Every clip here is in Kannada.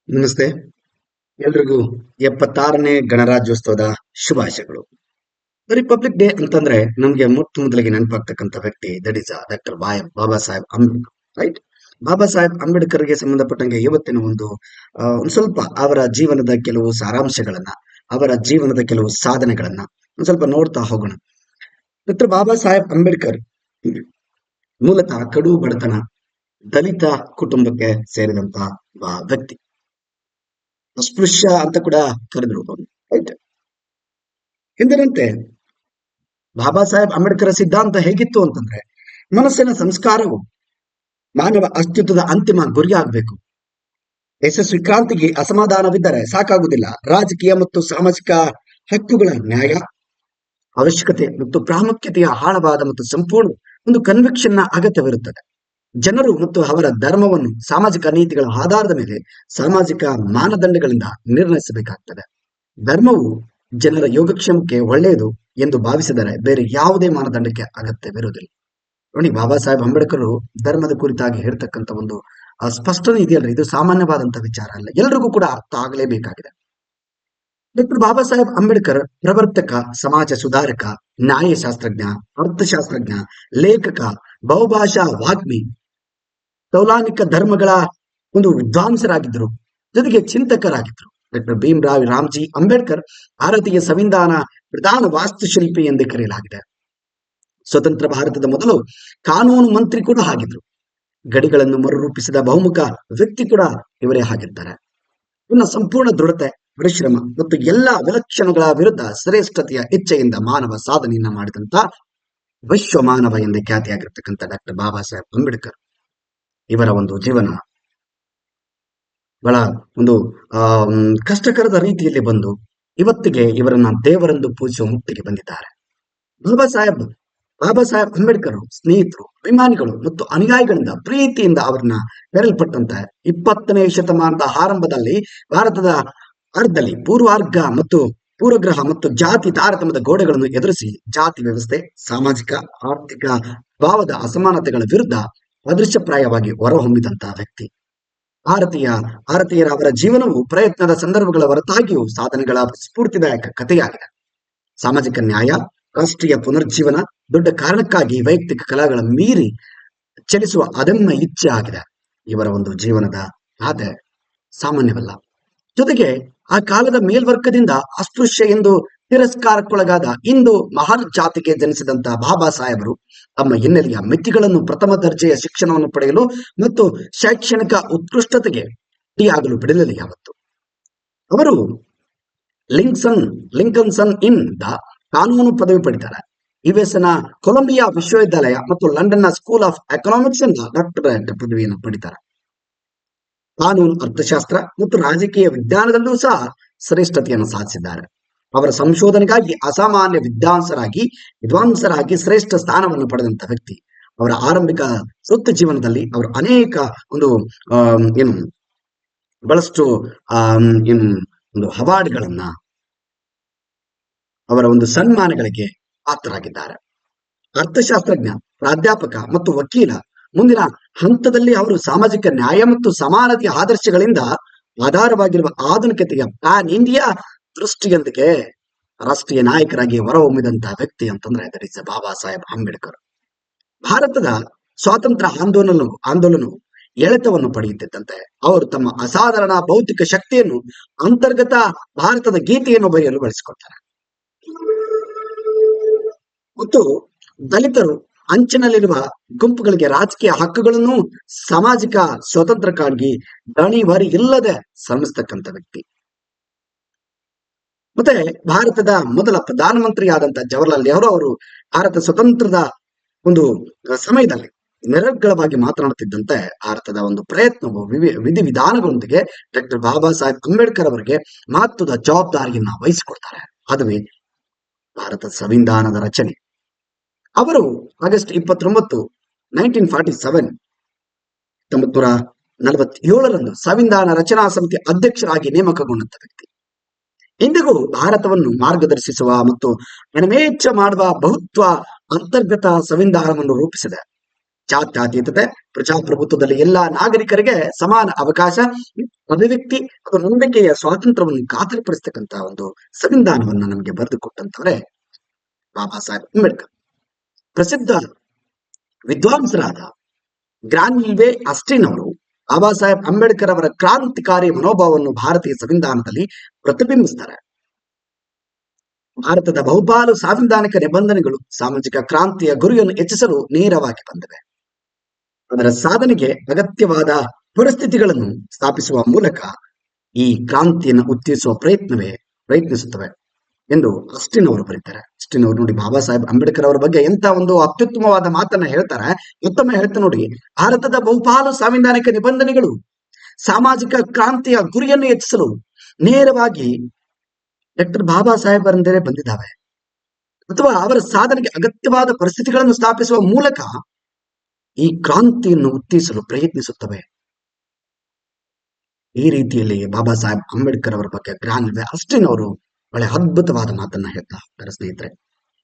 ನಮಸ್ತೆ. ಎಲ್ರಿಗೂ 76ನೇ ಗಣರಾಜ್ಯೋತ್ಸವದ ಶುಭಾಶಯಗಳು. ರಿಪಬ್ಲಿಕ್ ಡೇ ಅಂತಂದ್ರೆ ನಮ್ಗೆ ಮೊದಲಿಗೆ ನೆನಪಾಗ್ತಕ್ಕಂಥ ವ್ಯಕ್ತಿ that is doctor Baba Saheb Ambedkar, right? Baba Saheb ಅಂಬೇಡ್ಕರ್ಗೆ ಸಂಬಂಧಪಟ್ಟಂಗೆ ಇವತ್ತಿನ ಒಂದ್ ಸ್ವಲ್ಪ ಅವರ ಜೀವನದ ಕೆಲವು ಸಾರಾಂಶಗಳನ್ನ, ಅವರ ಜೀವನದ ಕೆಲವು ಸಾಧನೆಗಳನ್ನ ಒಂದ್ ಸ್ವಲ್ಪ ನೋಡ್ತಾ ಹೋಗೋಣ. ಡಾಕ್ಟರ್ ಬಾಬಾ ಸಾಹೇಬ್ ಅಂಬೇಡ್ಕರ್ ಮೂಲತಃ ಕಡು ಬಡತನ, ದಲಿತ ಕುಟುಂಬಕ್ಕೆ ಸೇರಿದಂತ ವ್ಯಕ್ತಿ. ಅಸ್ಪೃಶ್ಯ ಅಂತ ಕೂಡ ಕರೆದ್ರು, ರೈಟ್? ಎಂದಿನಂತೆ ಬಾಬಾ ಸಾಹೇಬ್ ಅಂಬೇಡ್ಕರ್ ಸಿದ್ಧಾಂತ ಹೇಗಿತ್ತು ಅಂತಂದ್ರೆ, ಮನಸ್ಸಿನ ಸಂಸ್ಕಾರವು ಮಾನವ ಅಸ್ತಿತ್ವದ ಅಂತಿಮ ಗುರಿಯಾಗಬೇಕು. ಯಶಸ್ವಿ ಕ್ರಾಂತಿಗೆ ಅಸಮಾಧಾನವಿದ್ದರೆ ಸಾಕಾಗುವುದಿಲ್ಲ. ರಾಜಕೀಯ ಮತ್ತು ಸಾಮಾಜಿಕ ಹಕ್ಕುಗಳ ನ್ಯಾಯ, ಅವಶ್ಯಕತೆ ಮತ್ತು ಪ್ರಾಮುಖ್ಯತೆಯ ಆಳವಾದ ಮತ್ತು ಸಂಪೂರ್ಣ ಒಂದು ಕನ್ವಿಕ್ಷನ್ ನ ಅಗತ್ಯವಿರುತ್ತದೆ. ಜನರು ಮತ್ತು ಅವರ ಧರ್ಮವನ್ನು ಸಾಮಾಜಿಕ ನೀತಿಗಳ ಆಧಾರದ ಮೇಲೆ ಸಾಮಾಜಿಕ ಮಾನದಂಡಗಳಿಂದ ನಿರ್ಣಯಿಸಬೇಕಾಗ್ತದೆ. ಧರ್ಮವು ಜನರ ಯೋಗಕ್ಷೇಮಕ್ಕೆ ಒಳ್ಳೆಯದು ಎಂದು ಭಾವಿಸಿದರೆ ಬೇರೆ ಯಾವುದೇ ಮಾನದಂಡಕ್ಕೆ ಅಗತ್ಯವಿರುವುದಿಲ್ಲ. ನೋಡಿ, ಬಾಬಾ ಸಾಹೇಬ್ ಅಂಬೇಡ್ಕರ್ ಧರ್ಮದ ಕುರಿತಾಗಿ ಹೇಳ್ತಕ್ಕಂಥ ಒಂದು ಸ್ಪಷ್ಟನೆ ಇದೆಯಲ್ಲ, ಇದು ಸಾಮಾನ್ಯವಾದಂತಹ ವಿಚಾರ ಅಲ್ಲ, ಎಲ್ರಿಗೂ ಕೂಡ ಅರ್ಥ ಆಗಲೇಬೇಕಾಗಿದೆ. ಡಾಕ್ಟರ್ ಬಾಬಾ ಸಾಹೇಬ್ ಅಂಬೇಡ್ಕರ್ ಪ್ರವರ್ತಕ, ಸಮಾಜ ಸುಧಾರಕ, ನ್ಯಾಯಶಾಸ್ತ್ರಜ್ಞ, ಅರ್ಥಶಾಸ್ತ್ರಜ್ಞ, ಲೇಖಕ, ಬಹುಭಾಷಾ ವಾಗ್ಮಿ, ತೌಲಾನಿಕ ಧರ್ಮಗಳ ಒಂದು ವಿದ್ವಾಂಸರಾಗಿದ್ದರು, ಜೊತೆಗೆ ಚಿಂತಕರಾಗಿದ್ದರು. ಡಾಕ್ಟರ್ ಭೀಮರಾವ್ ರಾಮ್ಜಿ ಅಂಬೇಡ್ಕರ್ ಭಾರತೀಯ ಸಂವಿಧಾನ ಪ್ರಧಾನ ವಾಸ್ತುಶಿಲ್ಪಿ ಎಂದು ಕರೆಯಲಾಗಿದೆ. ಸ್ವತಂತ್ರ ಭಾರತದ ಮೊದಲು ಕಾನೂನು ಮಂತ್ರಿ ಕೂಡ ಆಗಿದ್ರು. ಗಡಿಗಳನ್ನು ಮರುರೂಪಿಸಿದ ಬಹುಮುಖ ವ್ಯಕ್ತಿ ಕೂಡ ಇವರೇ ಆಗಿರ್ತಾರೆ. ಇನ್ನು ಸಂಪೂರ್ಣ ದೃಢತೆ, ಪರಿಶ್ರಮ ಮತ್ತು ಎಲ್ಲಾ ವಿಲಕ್ಷಣಗಳ ವಿರುದ್ಧ ಶ್ರೇಷ್ಠತೆಯ ಇಚ್ಛೆಯಿಂದ ಮಾನವ ಸಾಧನೆಯನ್ನ ಮಾಡಿದಂತ ವಿಶ್ವ ಮಾನವ ಎಂದೇ ಖ್ಯಾತಿಯಾಗಿರ್ತಕ್ಕಂಥ ಡಾಕ್ಟರ್ ಬಾಬಾ ಸಾಹೇಬ್ ಅಂಬೇಡ್ಕರ್ ಇವರ ಒಂದು ಜೀವನ ಬಹಳ ಒಂದು ಕಷ್ಟಕರದ ರೀತಿಯಲ್ಲಿ ಬಂದು ಇವತ್ತಿಗೆ ಇವರನ್ನ ದೇವರೆಂದು ಪೂಜಿಸುವ ಮುಕ್ತಿಗೆ ಬಂದಿದ್ದಾರೆ. ಬಾಬಾ ಸಾಹೇಬ್ ಅಂಬೇಡ್ಕರ್ ಸ್ನೇಹಿತರು, ಅಭಿಮಾನಿಗಳು ಮತ್ತು ಅನುಯಾಯಿಗಳಿಂದ ಪ್ರೀತಿಯಿಂದ ಅವರನ್ನ ಕರೆಯಲ್ಪಟ್ಟಂತ 20ನೇ ಶತಮಾನದ ಆರಂಭದಲ್ಲಿ ಭಾರತದ ಅರ್ಧದಲ್ಲಿ ಪೂರ್ವಗ್ರಹ ಮತ್ತು ಜಾತಿ ತಾರತಮ್ಯದ ಗೋಡೆಗಳನ್ನು ಎದುರಿಸಿ ಜಾತಿ ವ್ಯವಸ್ಥೆ, ಸಾಮಾಜಿಕ ಆರ್ಥಿಕ ಭಾವದ ಅಸಮಾನತೆಗಳ ವಿರುದ್ಧ ಅದೃಶ್ಯಪ್ರಾಯವಾಗಿ ಹೊರಹೊಮ್ಮಿದಂತಹ ವ್ಯಕ್ತಿ. ಭಾರತೀಯರ ಅವರ ಜೀವನವು ಪ್ರಯತ್ನದ ಸಂದರ್ಭಗಳ ಹೊರತಾಗಿಯೂ ಸಾಧನೆಗಳ ಸ್ಫೂರ್ತಿದಾಯಕ ಕಥೆಯಾಗಿದೆ. ಸಾಮಾಜಿಕ ನ್ಯಾಯ, ರಾಷ್ಟ್ರೀಯ ಪುನರ್ಜೀವನ, ದೊಡ್ಡ ಕಾರಣಕ್ಕಾಗಿ ವೈಯಕ್ತಿಕ ಕಲಾಗಳ ಮೀರಿ ಚಲಿಸುವ ಅದಮ್ಯ ಇಚ್ಛೆ ಆಗಿದೆ. ಇವರ ಒಂದು ಜೀವನದ ಗಾಥೆ ಸಾಮಾನ್ಯವಲ್ಲ. ಜೊತೆಗೆ ಆ ಕಾಲದ ಮೇಲ್ವರ್ಗದಿಂದ ಅಸ್ಪೃಶ್ಯ ಎಂದು ತಿರಸ್ಕಾರಕ್ಕೊಳಗಾದ ಇಂದು ಮಹಾನ್ ಜಾತಿಗೆ ಜನಿಸಿದಂತಹ ಬಾಬಾ ಸಾಹೇಬರು ತಮ್ಮ ಹಿನ್ನೆಲೆಯ ಮಿತಿಗಳನ್ನು, ಪ್ರಥಮ ದರ್ಜೆಯ ಶಿಕ್ಷಣವನ್ನು ಪಡೆಯಲು ಮತ್ತು ಶೈಕ್ಷಣಿಕ ಉತ್ಕೃಷ್ಟತೆಗೆ ಆಗಲು ಬಿಡಲಿಲ್ಲ ಯಾವತ್ತು. ಅವರು ಲಿಂಕನ್ಸನ್ ಇನ್ ದ ಕಾನೂನು ಪದವಿ ಪಡಿತಾರೆ. US ನ ಕೊಲಂಬಿಯಾ ವಿಶ್ವವಿದ್ಯಾಲಯ ಮತ್ತು ಲಂಡನ್ನ ಸ್ಕೂಲ್ ಆಫ್ ಎಕನಾಮಿಕ್ಸ್ ಇಂದ ಡಾಕ್ಟರೇಟ್ ಪದವಿಯನ್ನು ಪಡಿತಾರೆ. ಕಾನೂನು, ಅರ್ಥಶಾಸ್ತ್ರ ಮತ್ತು ರಾಜಕೀಯ ವಿಜ್ಞಾನದಲ್ಲೂ ಸಹ ಶ್ರೇಷ್ಠತೆಯನ್ನು ಸಾಧಿಸಿದ್ದಾರೆ. ಅವರ ಸಂಶೋಧನೆಗಾಗಿ ಅಸಾಮಾನ್ಯ ವಿದ್ವಾಂಸರಾಗಿ ಶ್ರೇಷ್ಠ ಸ್ಥಾನವನ್ನು ಪಡೆದಂತ ವ್ಯಕ್ತಿ. ಅವರ ಆರಂಭಿಕ ವೃತ್ತಿ ಜೀವನದಲ್ಲಿ ಅವರು ಅನೇಕ ಬಹಳಷ್ಟು ಒಂದು ಅವಾರ್ಡ್ಗಳನ್ನ, ಅವರ ಒಂದು ಸನ್ಮಾನಗಳಿಗೆ ಪಾತ್ರರಾಗಿದ್ದಾರೆ. ಅರ್ಥಶಾಸ್ತ್ರಜ್ಞ, ಪ್ರಾಧ್ಯಾಪಕ ಮತ್ತು ವಕೀಲ. ಮುಂದಿನ ಹಂತದಲ್ಲಿ ಅವರು ಸಾಮಾಜಿಕ ನ್ಯಾಯ ಮತ್ತು ಸಮಾನತೆಯ ಆದರ್ಶಗಳಿಂದ ಆಧಾರವಾಗಿರುವ ಆಧುನಿಕತೆಯ ಪ್ಯಾನ್ ಇಂಡಿಯಾ ದೃಷ್ಟಿಯೊಂದಿಗೆ ರಾಷ್ಟ್ರೀಯ ನಾಯಕರಾಗಿ ಹೊರಹೊಮ್ಮಿದಂತಹ ವ್ಯಕ್ತಿ ಅಂತಂದ್ರೆ ದಟ್ ಇಸ್ ಬಾಬಾ ಸಾಹೇಬ್ ಅಂಬೇಡ್ಕರ್. ಭಾರತದ ಸ್ವಾತಂತ್ರ್ಯ ಆಂದೋಲನವು ಎಳೆತವನ್ನು ಪಡೆಯುತ್ತಿದ್ದಂತೆ ಅವರು ತಮ್ಮ ಅಸಾಧಾರಣ ಭೌತಿಕ ಶಕ್ತಿಯನ್ನು ಅಂತರ್ಗತ ಭಾರತದ ಗೀತೆಯನ್ನು ಬರೆಯಲು ಬಳಸಿಕೊಳ್ತಾರೆ. ಮತ್ತು ದಲಿತರು, ಅಂಚಿನಲ್ಲಿರುವ ಗುಂಪುಗಳಿಗೆ ರಾಜಕೀಯ ಹಕ್ಕುಗಳನ್ನು, ಸಾಮಾಜಿಕ ಸ್ವಾತಂತ್ರ್ಯಕ್ಕಾಗಿ ದಣಿವರಿ ಇಲ್ಲದೆ ಶ್ರಮಿಸ್ತಕ್ಕಂಥ ವ್ಯಕ್ತಿ. ಮತ್ತೆ ಭಾರತದ ಮೊದಲ ಪ್ರಧಾನಮಂತ್ರಿಯಾದಂತಹ ಜವಾಹರ್ಲಾಲ್ ನೆಹರು ಅವರು ಭಾರತ ಸ್ವತಂತ್ರದ ಒಂದು ಸಮಯದಲ್ಲಿ ನಿರರ್ಗಳವಾಗಿ ಮಾತನಾಡುತ್ತಿದ್ದಂತೆ ಭಾರತದ ಒಂದು ಪ್ರಯತ್ನವು ವಿಧಿವಿಧಾನಗಳೊಂದಿಗೆ ಡಾಕ್ಟರ್ ಬಾಬಾ ಸಾಹೇಬ್ ಅಂಬೇಡ್ಕರ್ ಅವರಿಗೆ ಮಹತ್ವದ ಜವಾಬ್ದಾರಿಯನ್ನ ವಹಿಸಿಕೊಡ್ತಾರೆ. ಅದುವೇ ಭಾರತದ ಸಂವಿಧಾನದ ರಚನೆ. ಅವರು ಆಗಸ್ಟ್ 29, 1947 1947ರಂದು ಸಂವಿಧಾನ ರಚನಾ ಸಮಿತಿ ಅಧ್ಯಕ್ಷರಾಗಿ ನೇಮಕಗೊಂಡಂತ ವ್ಯಕ್ತಿ. ಇಂದಿಗೂ ಭಾರತವನ್ನು ಮಾರ್ಗದರ್ಶಿಸುವ ಮತ್ತು ಅಣಮೇಚ್ಛ ಮಾಡುವ ಬಹುತ್ವ ಅಂತರ್ಗತ ಸಂವಿಧಾನವನ್ನು ರೂಪಿಸಿದೆ. ಜಾತ್ಯತೀತತೆ, ಪ್ರಜಾಪ್ರಭುತ್ವದಲ್ಲಿ ಎಲ್ಲಾ ನಾಗರಿಕರಿಗೆ ಸಮಾನ ಅವಕಾಶ, ಅಭಿವ್ಯಕ್ತಿ ಮತ್ತು ನಂಬಿಕೆಯ ಸ್ವಾತಂತ್ರ್ಯವನ್ನು ಖಾತರಿಪಡಿಸ್ತಕ್ಕಂತ ಒಂದು ಸಂವಿಧಾನವನ್ನ ನಮಗೆ ಬರೆದು ಕೊಟ್ಟಂತವರೇ ಬಾಬಾ ಸಾಹೇಬ್ ಅಂಬೇಡ್ಕರ್. ಪ್ರಸಿದ್ಧ ವಿದ್ವಾಂಸರಾದ ಗ್ರಾನ್ವಿಲ್ಲೆ ಆಸ್ಟಿನ್ ಅವರು ಬಾಬಾ ಸಾಹೇಬ್ ಅಂಬೇಡ್ಕರ್ ಅವರ ಕ್ರಾಂತಿಕಾರಿ ಮನೋಭಾವವನ್ನು ಭಾರತೀಯ ಸಂವಿಧಾನದಲ್ಲಿ ಪ್ರತಿಬಿಂಬಿಸ್ತಾರೆ. ಭಾರತದ ಬಹುಪಾಲು ಸಾಂವಿಧಾನಿಕ ನಿಬಂಧನೆಗಳು ಸಾಮಾಜಿಕ ಕ್ರಾಂತಿಯ ಗುರಿಯನ್ನು ಹೆಚ್ಚಿಸಲು ನೇರವಾಗಿ ಬಂದಿವೆ. ಅದರ ಸಾಧನೆಗೆ ಅಗತ್ಯವಾದ ಪರಿಸ್ಥಿತಿಗಳನ್ನು ಸ್ಥಾಪಿಸುವ ಮೂಲಕ ಈ ಕ್ರಾಂತಿಯನ್ನು ಉತ್ತೇಜಿಸುವ ಪ್ರಯತ್ನಿಸುತ್ತವೆ ಎಂದು ಆಸ್ಟಿನ್ ಅವರು ಬರೀತಾರೆ. ಆಸ್ಟಿನ್ ಅವರು ನೋಡಿ ಬಾಬಾ ಸಾಹೇಬ್ ಅಂಬೇಡ್ಕರ್ ಅವರ ಬಗ್ಗೆ ಎಂತ ಒಂದು ಅತ್ಯುತ್ತಮವಾದ ಮಾತನ್ನ ಹೇಳ್ತಾರೆ. ಮತ್ತೊಮ್ಮೆ ಹೇಳ್ತಾ ನೋಡಿ, ಭಾರತದ ಬಹುಪಾಲು ಸಾಂವಿಧಾನಿಕ ನಿಬಂಧನೆಗಳು ಸಾಮಾಜಿಕ ಕ್ರಾಂತಿಯ ಗುರಿಯನ್ನು ಹೆಚ್ಚಿಸಲು ನೇರವಾಗಿ ಡಾಕ್ಟರ್ ಬಾಬಾ ಸಾಹೇಬರಿಂದಲೇ ಬಂದಿದ್ದಾವೆ ಅಥವಾ ಅವರ ಸಾಧನೆಗೆ ಅಗತ್ಯವಾದ ಪರಿಸ್ಥಿತಿಗಳನ್ನು ಸ್ಥಾಪಿಸುವ ಮೂಲಕ ಈ ಕ್ರಾಂತಿಯನ್ನು ಉತ್ತೇಜಿಸಲು ಪ್ರಯತ್ನಿಸುತ್ತವೆ. ಈ ರೀತಿಯಲ್ಲಿ ಬಾಬಾ ಸಾಹೇಬ್ ಅಂಬೇಡ್ಕರ್ ಅವರ ಬಗ್ಗೆ ಗ್ರಾನ್ವಿಲ್ಲೆ ಆಸ್ಟಿನ್ ಅವರು ಬಹಳ ಅದ್ಭುತವಾದ ಮಾತನ್ನ ಹೇಳ್ತಾ ಹೋಗ್ತಾರೆ. ಸ್ನೇಹಿತರೆ,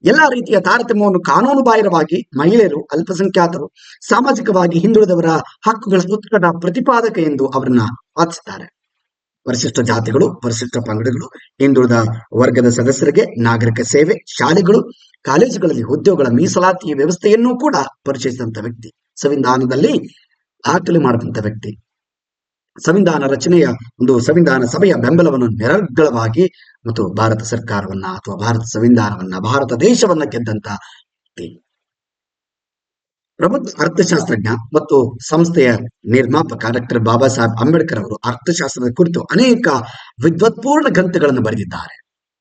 ಎಲ್ಲಾ ರೀತಿಯ ತಾರತಮ್ಯವನ್ನು ಕಾನೂನು ಬಾಹಿರವಾಗಿ ಮಹಿಳೆಯರು, ಅಲ್ಪಸಂಖ್ಯಾತರು, ಸಾಮಾಜಿಕವಾಗಿ ಹಿಂದುಳಿದವರ ಹಕ್ಕುಗಳ ಉತ್ಕಟ ಪ್ರತಿಪಾದಕ ಎಂದು ಅವರನ್ನ ವಾದಿಸಿದ್ದಾರೆ. ಪರಿಶಿಷ್ಟ ಜಾತಿಗಳು, ಪರಿಶಿಷ್ಟ ಪಂಗಡಗಳು, ಹಿಂದುಳಿದ ವರ್ಗದ ಸದಸ್ಯರಿಗೆ ನಾಗರಿಕ ಸೇವೆ, ಶಾಲೆಗಳು, ಕಾಲೇಜುಗಳಲ್ಲಿ ಉದ್ಯೋಗಗಳ ಮೀಸಲಾತಿ ವ್ಯವಸ್ಥೆಯನ್ನು ಕೂಡ ಪರಿಚಯಿಸಿದಂತ ವ್ಯಕ್ತಿ, ಸಂವಿಧಾನದಲ್ಲಿ ದಾಖಲೆ ಮಾಡಿದಂತ ವ್ಯಕ್ತಿ, ಸಂವಿಧಾನ ರಚನೆಯ ಸಂವಿಧಾನ ಸಭೆಯ ಬೆಂಬಲವನ್ನು ನಿರರ್ಗಳವಾಗಿ ಮತ್ತು ಭಾರತ ಸರ್ಕಾರವನ್ನ ಅಥವಾ ಭಾರತ ಸಂವಿಧಾನವನ್ನ, ಭಾರತ ದೇಶವನ್ನ ಗೆದ್ದಂತ ವ್ಯಕ್ತಿ. ಪ್ರಬುದ್ಧ ಅರ್ಥಶಾಸ್ತ್ರಜ್ಞ ಮತ್ತು ಸಂಸ್ಥೆಯ ನಿರ್ಮಾಪಕ ಡಾಕ್ಟರ್ ಬಾಬಾ ಸಾಹೇಬ್ ಅಂಬೇಡ್ಕರ್ ಅವರು ಅರ್ಥಶಾಸ್ತ್ರದ ಕುರಿತು ಅನೇಕ ವಿದ್ವತ್ಪೂರ್ಣ ಗ್ರಂಥಗಳನ್ನು ಬರೆದಿದ್ದಾರೆ.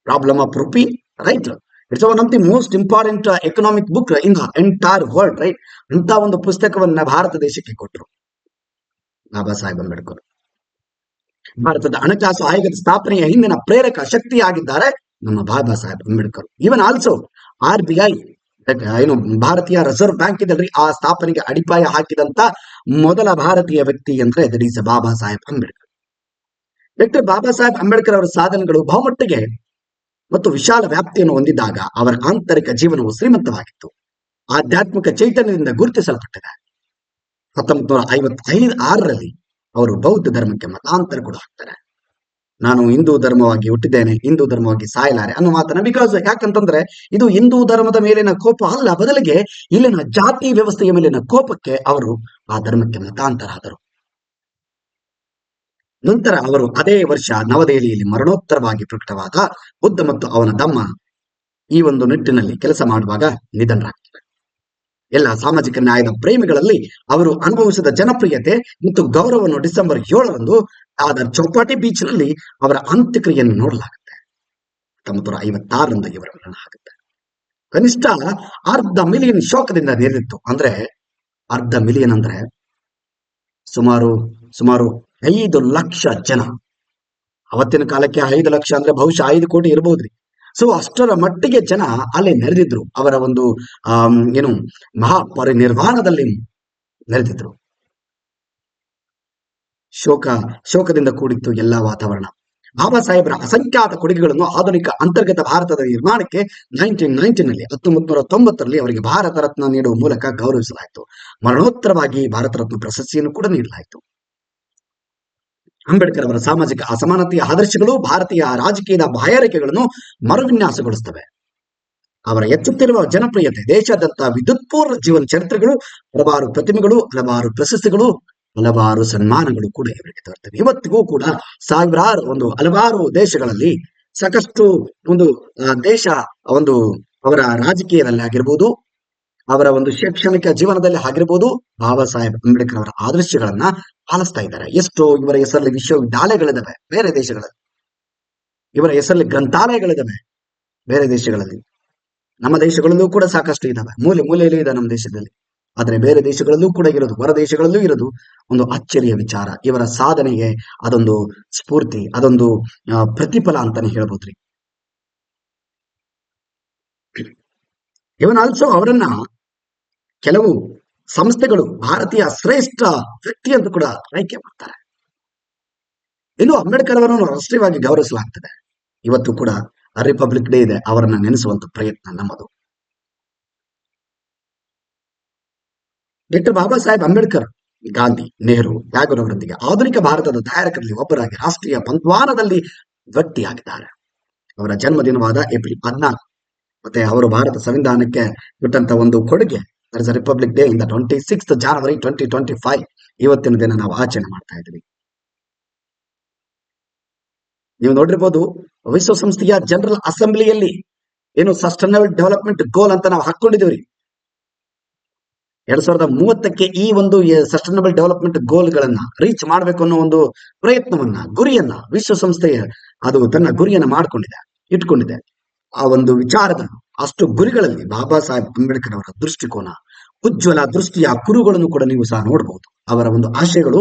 Problem of rupee, right, it's one of the most important economic book in the entire world, right. ಅಂತ ಒಂದು ಪುಸ್ತಕವನ್ನ ಭಾರತ ದೇಶಕ್ಕೆ ಕೊಟ್ಟರು ಬಾಬಾ ಸಾಹೇಬ್ ಅಂಬೇಡ್ಕರ್. ಭಾರತದ ಹಣಕಾಸು ಆಯೋಗದ ಸ್ಥಾಪನೆಯ ಹಿಂದಿನ ಪ್ರೇರಕ ಶಕ್ತಿಯಾಗಿದ್ದಾರೆ ನಮ್ಮ Baba Saheb Ambedkar. Even also RBI, ಭಾರತೀಯ ರಿಸರ್ವ್ ಬ್ಯಾಂಕ್ ಇದಲ್ರಿ, ಆ ಸ್ಥಾಪನೆಗೆ ಅಡಿಪಾಯ ಹಾಕಿದಂತ ಮೊದಲ ಭಾರತೀಯ ವ್ಯಕ್ತಿ ಅಂದ್ರೆ that is Baba Saheb Ambedkar. Doctor Baba Saheb Ambedkar ಅವರ ಸಾಧನೆಗಳು ಬಹುಮಟ್ಟಿಗೆ ಮತ್ತು ವಿಶಾಲ ವ್ಯಾಪ್ತಿಯನ್ನು ಹೊಂದಿದ್ದಾಗ ಅವರ ಆಂತರಿಕ ಜೀವನವು ಶ್ರೀಮಂತವಾಗಿತ್ತು, ಆಧ್ಯಾತ್ಮಿಕ ಚೈತನ್ಯದಿಂದ ಗುರುತಿಸಲ್ಪಟ್ಟಿದೆ. 1956ರಲ್ಲಿ ಅವರು ಬೌದ್ಧ ಧರ್ಮಕ್ಕೆ ಮತಾಂತರ ಕೂಡ ಹಾಕ್ತಾರೆ. ನಾನು ಹಿಂದೂ ಧರ್ಮವಾಗಿ ಹುಟ್ಟಿದ್ದೇನೆ, ಹಿಂದೂ ಧರ್ಮವಾಗಿ ಸಾಯಲಾರೆ ಅನ್ನೋ ಮಾತನ್ನ, ಬಿಕಾಸ್ ಯಾಕಂತಂದ್ರೆ ಇದು ಹಿಂದೂ ಧರ್ಮದ ಮೇಲಿನ ಕೋಪ ಅಲ್ಲ, ಬದಲಿಗೆ ಇಲ್ಲಿನ ಜಾತಿ ವ್ಯವಸ್ಥೆಯ ಮೇಲಿನ ಕೋಪಕ್ಕೆ ಅವರು ಆ ಧರ್ಮಕ್ಕೆ ಮತಾಂತರ ಆದರು. ನಂತರ ಅವರು ಅದೇ ವರ್ಷ ನವದೆಹಲಿಯಲ್ಲಿ ಮರಣೋತ್ತರವಾಗಿ ಪ್ರಕಟವಾದ ಬುದ್ಧ ಮತ್ತು ಅವನ ತಮ್ಮ ಈ ಒಂದು ನಿಟ್ಟಿನಲ್ಲಿ ಕೆಲಸ ಮಾಡುವಾಗ ನಿಧನರಾಗ್ತಾರೆ. ಎಲ್ಲ ಸಾಮಾಜಿಕ ನ್ಯಾಯದ ಪ್ರೇಮಿಗಳಲ್ಲಿ ಅವರು ಅನುಭವಿಸಿದ ಜನಪ್ರಿಯತೆ ಮತ್ತು ಗೌರವವನ್ನು ಡಿಸೆಂಬರ್ 7ರಂದು ದಾದರ್ ಚೌಪಾಟಿ ಬೀಚ್ ನಲ್ಲಿ ಅವರ ಅಂತ್ಯಕ್ರಿಯೆಯನ್ನು ನೋಡಲಾಗುತ್ತೆ. 1956ರಿಂದ ಇವರ ಮರಣ ಆಗುತ್ತೆ. ಕನಿಷ್ಠ 500,000 ಶೋಕದಿಂದ ನೇರಿತ್ತು. ಅಂದ್ರೆ 500,000 ಅಂದ್ರೆ ಸುಮಾರು 5 ಲಕ್ಷ ಜನ. ಅವತ್ತಿನ ಕಾಲಕ್ಕೆ 5 ಲಕ್ಷ ಅಂದ್ರೆ ಬಹುಶಃ 5 ಕೋಟಿ ಇರಬಹುದ್ರಿ. ಸೊ ಅಷ್ಟರ ಮಟ್ಟಿಗೆ ಜನ ಅಲ್ಲಿ ನೆರೆದಿದ್ರು. ಅವರ ಒಂದು ಮಹಾಪರಿನಿರ್ವಾಣದಲ್ಲಿ ನೆರೆದಿದ್ರು. ಶೋಕದಿಂದ ಕೂಡಿತ್ತು ಎಲ್ಲಾ ವಾತಾವರಣ. ಬಾಬಾ ಸಾಹೇಬರ ಅಸಂಖ್ಯಾತ ಕೊಡುಗೆಗಳನ್ನು ಆಧುನಿಕ ಅಂತರ್ಗತ ಭಾರತದ ನಿರ್ಮಾಣಕ್ಕೆ 1990ರಲ್ಲಿ ಅವರಿಗೆ ಭಾರತ ರತ್ನ ನೀಡುವ ಮೂಲಕ ಗೌರವಿಸಲಾಯಿತು. ಮರಣೋತ್ತರವಾಗಿ ಭಾರತ ರತ್ನ ಪ್ರಶಸ್ತಿಯನ್ನು ಕೂಡ ನೀಡಲಾಯಿತು. ಅಂಬೇಡ್ಕರ್ ಅವರ ಸಾಮಾಜಿಕ ಅಸಮಾನತೆಯ ಆದರ್ಶಗಳು ಭಾರತೀಯ ರಾಜಕೀಯದ ಬಾಯಾರಿಕೆಗಳನ್ನು ಮರುವಿನ್ಯಾಸಗೊಳಿಸುತ್ತವೆ. ಅವರ ಹೆಚ್ಚುತ್ತಿರುವ ಜನಪ್ರಿಯತೆ, ದೇಶಾದ್ಯಂತ ವಿದ್ಯುತ್ಪೂರ್ಣ ಜೀವನ ಚರಿತ್ರೆಗಳು, ಹಲವಾರು ಪ್ರತಿಮೆಗಳು, ಹಲವಾರು ಪ್ರಶಸ್ತಿಗಳು, ಹಲವಾರು ಸನ್ಮಾನಗಳು ಕೂಡ ಇವರಿಗೆ ದೊರೆತಿವೆ. ಇವತ್ತಿಗೂ ಕೂಡ ಹಲವಾರು ದೇಶಗಳಲ್ಲಿ ಸಾಕಷ್ಟು ದೇಶ ಅವರ ರಾಜಕೀಯದಲ್ಲಿ ಆಗಿರ್ಬೋದು, ಅವರ ಶೈಕ್ಷಣಿಕ ಜೀವನದಲ್ಲಿ ಆಗಿರ್ಬೋದು, ಬಾಬಾ ಸಾಹೇಬ್ ಅಂಬೇಡ್ಕರ್ ಅವರ ಆದರ್ಶಗಳನ್ನ ಪಾಲಿಸ್ತಾ ಇದ್ದಾರೆ. ಎಷ್ಟೋ ಇವರ ಹೆಸರಲ್ಲಿ ವಿಶ್ವವಿದ್ಯಾಲಯಗಳಿದಾವೆ ಬೇರೆ ದೇಶಗಳಲ್ಲಿ, ಇವರ ಹೆಸರಲ್ಲಿ ಗ್ರಂಥಾಲಯಗಳಿದಾವೆ ಬೇರೆ ದೇಶಗಳಲ್ಲಿ. ನಮ್ಮ ದೇಶಗಳಲ್ಲೂ ಕೂಡ ಸಾಕಷ್ಟು ಇದಾವೆ, ಮೂಲೆಯಲ್ಲಿ ಇದೆ ನಮ್ಮ ದೇಶದಲ್ಲಿ. ಆದ್ರೆ ಬೇರೆ ದೇಶಗಳಲ್ಲೂ ಕೂಡ ಇರೋದು, ಹೊರ ದೇಶಗಳಲ್ಲೂ ಇರೋದು ಒಂದು ಅಚ್ಚರಿಯ ವಿಚಾರ. ಇವರ ಸಾಧನೆಗೆ ಅದೊಂದು ಸ್ಫೂರ್ತಿ, ಅದೊಂದು ಪ್ರತಿಫಲ ಅಂತಾನೆ ಹೇಳ್ಬೋದ್ರಿ. ಇವನ್ ಆಲ್ಸೋ ಅವರನ್ನ ಕೆಲವು ಸಂಸ್ಥೆಗಳು ಭಾರತೀಯ ಶ್ರೇಷ್ಠ ವ್ಯಕ್ತಿ ಅಂತ ಕೂಡ ಆಯ್ಕೆ ಮಾಡ್ತಾರೆ. ಇನ್ನು ಅಂಬೇಡ್ಕರ್ ಅವರನ್ನು ರಾಷ್ಟ್ರೀಯವಾಗಿ ಗೌರವಿಸಲಾಗ್ತದೆ. ಇವತ್ತು ಕೂಡ ರಿಪಬ್ಲಿಕ್ ಡೇ ಇದೆ, ಅವರನ್ನ ನೆನೆಸುವಂತ ಪ್ರಯತ್ನ ನಮ್ಮದು. ಡಾಕ್ಟರ್ ಬಾಬಾ ಸಾಹೇಬ್ ಅಂಬೇಡ್ಕರ್ ಗಾಂಧಿ ನೆಹರು ಟ್ಯಾಗೋರ್ ಅವರೊಂದಿಗೆ ಆಧುನಿಕ ಭಾರತದ ತಯಾರಕರಲ್ಲಿ ಒಬ್ಬರಾಗಿ ರಾಷ್ಟ್ರೀಯ ಬಂಟ್ವಾಳದಲ್ಲಿ ವ್ಯಕ್ತಿಯಾಗಿದ್ದಾರೆ. ಅವರ ಜನ್ಮದಿನವಾದ ಏಪ್ರಿಲ್ 14 ಮತ್ತೆ ಅವರು ಭಾರತ ಸಂವಿಧಾನಕ್ಕೆ ಕೊಟ್ಟಂತ ಒಂದು ಕೊಡುಗೆ ರಿಪಬ್ಲಿಕ್ ಡೇ ಇಂದ 26 ಜನವರಿ 2025 ಇವತ್ತಿನ ದಿನ ನಾವು ಆಚರಣೆ ಮಾಡ್ತಾ ಇದ್ದೀವಿ. ನೀವು ನೋಡಿರ್ಬೋದು, ವಿಶ್ವಸಂಸ್ಥೆಯ ಜನರಲ್ ಅಸೆಂಬ್ಲಿಯಲ್ಲಿ ಏನು ಸಸ್ಟೈನಬಲ್ ಡೆವಲಪ್ಮೆಂಟ್ ಗೋಲ್ ಅಂತ ನಾವು ಹಾಕೊಂಡಿದ್ದೀವ್ರಿ. 2030ಕ್ಕೆ ಈ ಒಂದು ಸಸ್ಟೈನಬಲ್ ಡೆವಲಪ್ಮೆಂಟ್ ಗೋಲ್ಗಳನ್ನ ರೀಚ್ ಮಾಡಬೇಕು ಅನ್ನೋ ಒಂದು ಪ್ರಯತ್ನವನ್ನ, ಗುರಿಯನ್ನ ವಿಶ್ವಸಂಸ್ಥೆಯ ಅದು ತನ್ನ ಗುರಿಯನ್ನ ಇಟ್ಕೊಂಡಿದೆ. ಆ ಒಂದು ವಿಚಾರದ ಅಷ್ಟು ಗುರಿಗಳಲ್ಲಿ ಬಾಬಾ ಸಾಹೇಬ್ ಅಂಬೇಡ್ಕರ್ ಅವರ ದೃಷ್ಟಿಕೋನ, ಉಜ್ವಲ ದೃಷ್ಟಿಯ ಕುರುಗಳನ್ನು ಕೂಡ ನೀವು ಸಹ ನೋಡಬಹುದು. ಅವರ ಒಂದು ಆಶಯಗಳು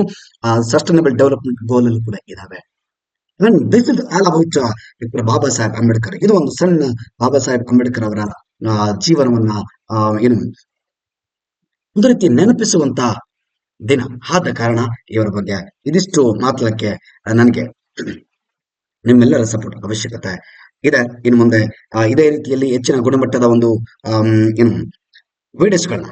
ಸಸ್ಟೈನಬಲ್ ಡೆವಲಪ್ಮೆಂಟ್ ಗೋಲ್ ಅಲ್ಲಿ ಕೂಡ ಇದಾವೆ. ದಿಸ್ ಇಸ್ ಆಲ್ ಅಬೌಟ್ ಬಾಬಾ ಸಾಹೇಬ್ ಅಂಬೇಡ್ಕರ್. ಇದು ಒಂದು ಸಣ್ಣ ಬಾಬಾ ಸಾಹೇಬ್ ಅಂಬೇಡ್ಕರ್ ಅವರ ಜೀವನವನ್ನ ಏನು ಒಂದು ರೀತಿ ನೆನಪಿಸುವಂತ ದಿನ ಆದ ಕಾರಣ ಇವರ ಬಗ್ಗೆ ಇದಿಷ್ಟು ಮಾತಾಡಕ್ಕೆ ನನಗೆ ನಿಮ್ಮೆಲ್ಲರ ಸಪೋರ್ಟ್ ಅವಶ್ಯಕತೆ ಇದೆ. ಇನ್ನು ಮುಂದೆ ಇದೇ ರೀತಿಯಲ್ಲಿ ಹೆಚ್ಚಿನ ಗುಣಮಟ್ಟದ ಒಂದು ಏನು ವಿಡಿಯೋಸ್ಗಳನ್ನ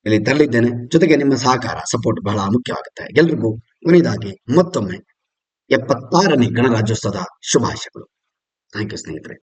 ಇಲ್ಲಿ ತರಲಿದ್ದೇನೆ. ಜೊತೆಗೆ ನಿಮ್ಮ ಸಹಕಾರ, ಸಪೋರ್ಟ್ ಬಹಳ ಮುಖ್ಯವಾಗುತ್ತೆ. ಎಲ್ರಿಗೂ ಕೊನೆಯದಾಗಿ ಮತ್ತೊಮ್ಮೆ 76ನೇ ಗಣರಾಜ್ಯೋತ್ಸವದ ಶುಭಾಶಯಗಳು. ಥ್ಯಾಂಕ್ ಯು ಸ್ನೇಹಿತರೆ.